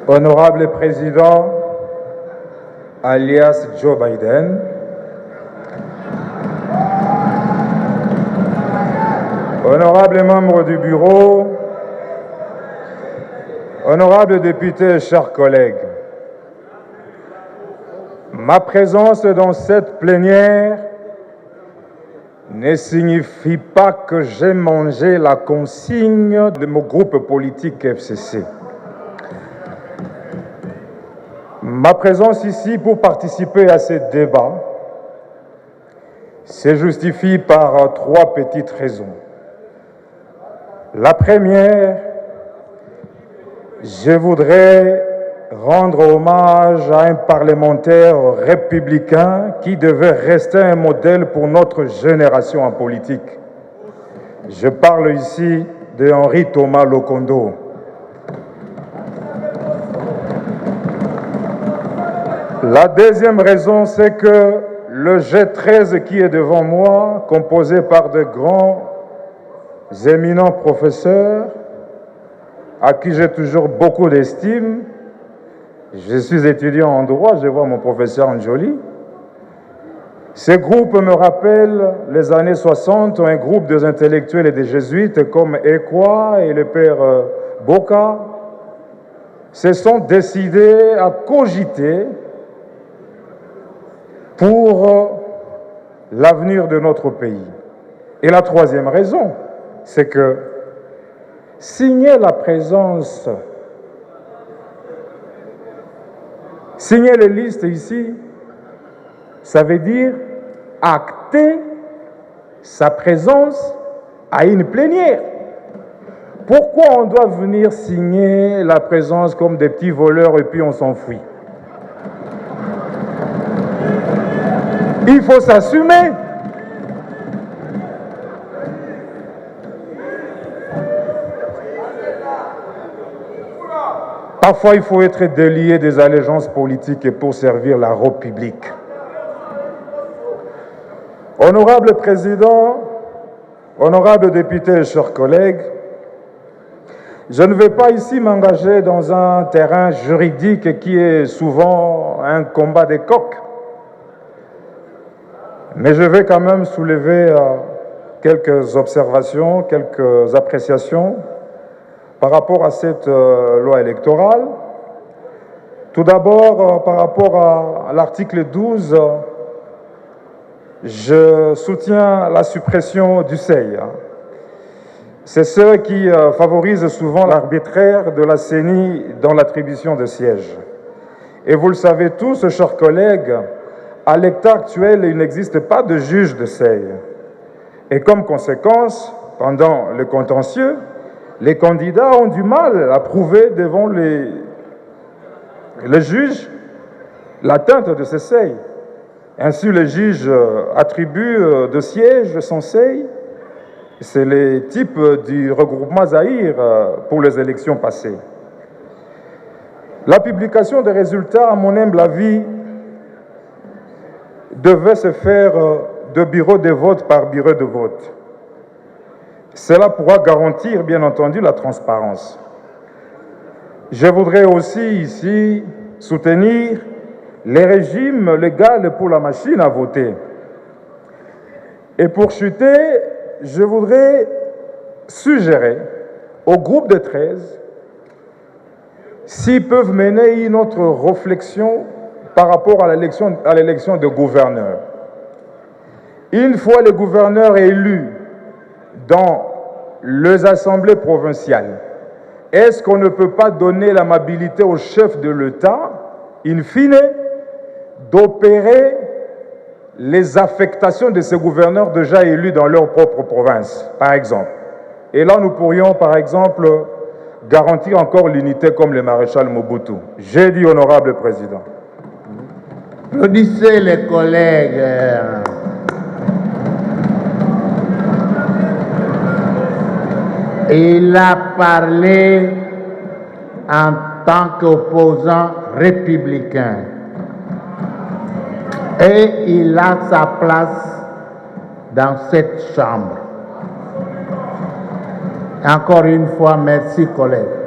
Honorable Président, alias Joe Biden, honorables membres du bureau, honorables députés, chers collègues, ma présence dans cette plénière ne signifie pas que j'ai mangé la consigne de mon groupe politique FCC. Ma présence ici pour participer à ce débat se justifie par trois petites raisons. La première, je voudrais rendre hommage à un parlementaire républicain qui devait rester un modèle pour notre génération en politique. Je parle ici de Henri Thomas Lokondo. La deuxième raison, c'est que le G13 qui est devant moi, composé par de grands, éminents professeurs, à qui j'ai toujours beaucoup d'estime. Je suis étudiant en droit, je vois mon professeur Njoli. Ce groupe me rappelle les années 60, un groupe des intellectuels et des jésuites comme Ekwa et le père Boka se sont décidés à cogiter pour l'avenir de notre pays. Et la troisième raison, c'est que signer la présence, signer les listes ici, ça veut dire acter sa présence à une plénière. Pourquoi on doit venir signer la présence comme des petits voleurs et puis on s'enfuit? Il faut s'assumer. Parfois, il faut être délié des allégeances politiques pour servir la République. Honorable Président, honorables députés et chers collègues, je ne vais pas ici m'engager dans un terrain juridique qui est souvent un combat des coqs. Mais je vais quand même soulever quelques observations, quelques appréciations par rapport à cette loi électorale. Tout d'abord, par rapport à l'article 12, je soutiens la suppression du seuil. C'est ce qui favorise souvent l'arbitraire de la CENI dans l'attribution de sièges. Et vous le savez tous, chers collègues, à l'état actuel, il n'existe pas de juge de seuil. Et comme conséquence, pendant le contentieux, les candidats ont du mal à prouver devant le juge l'atteinte de ce seuil. Ainsi, le juge attribue de sièges sans seuil. C'est le type du regroupement Zahir pour les élections passées. La publication des résultats, à mon humble avis, devait se faire de bureau de vote par bureau de vote. Cela pourra garantir, bien entendu, la transparence. Je voudrais aussi ici soutenir les régimes légaux pour la machine à voter. Et pour chuter, je voudrais suggérer au groupe de 13 s'ils peuvent mener une autre réflexion par rapport à l'élection de gouverneurs. Une fois les gouverneurs élus dans les assemblées provinciales, est-ce qu'on ne peut pas donner l'amabilité au chef de l'État, in fine, d'opérer les affectations de ces gouverneurs déjà élus dans leur propre province, par exemple? Et là, nous pourrions, par exemple, garantir encore l'unité comme le maréchal Mobutu. J'ai dit, honorable président. Applaudissez les collègues. Il a parlé en tant qu'opposant républicain. Et il a sa place dans cette chambre. Encore une fois, merci collègues.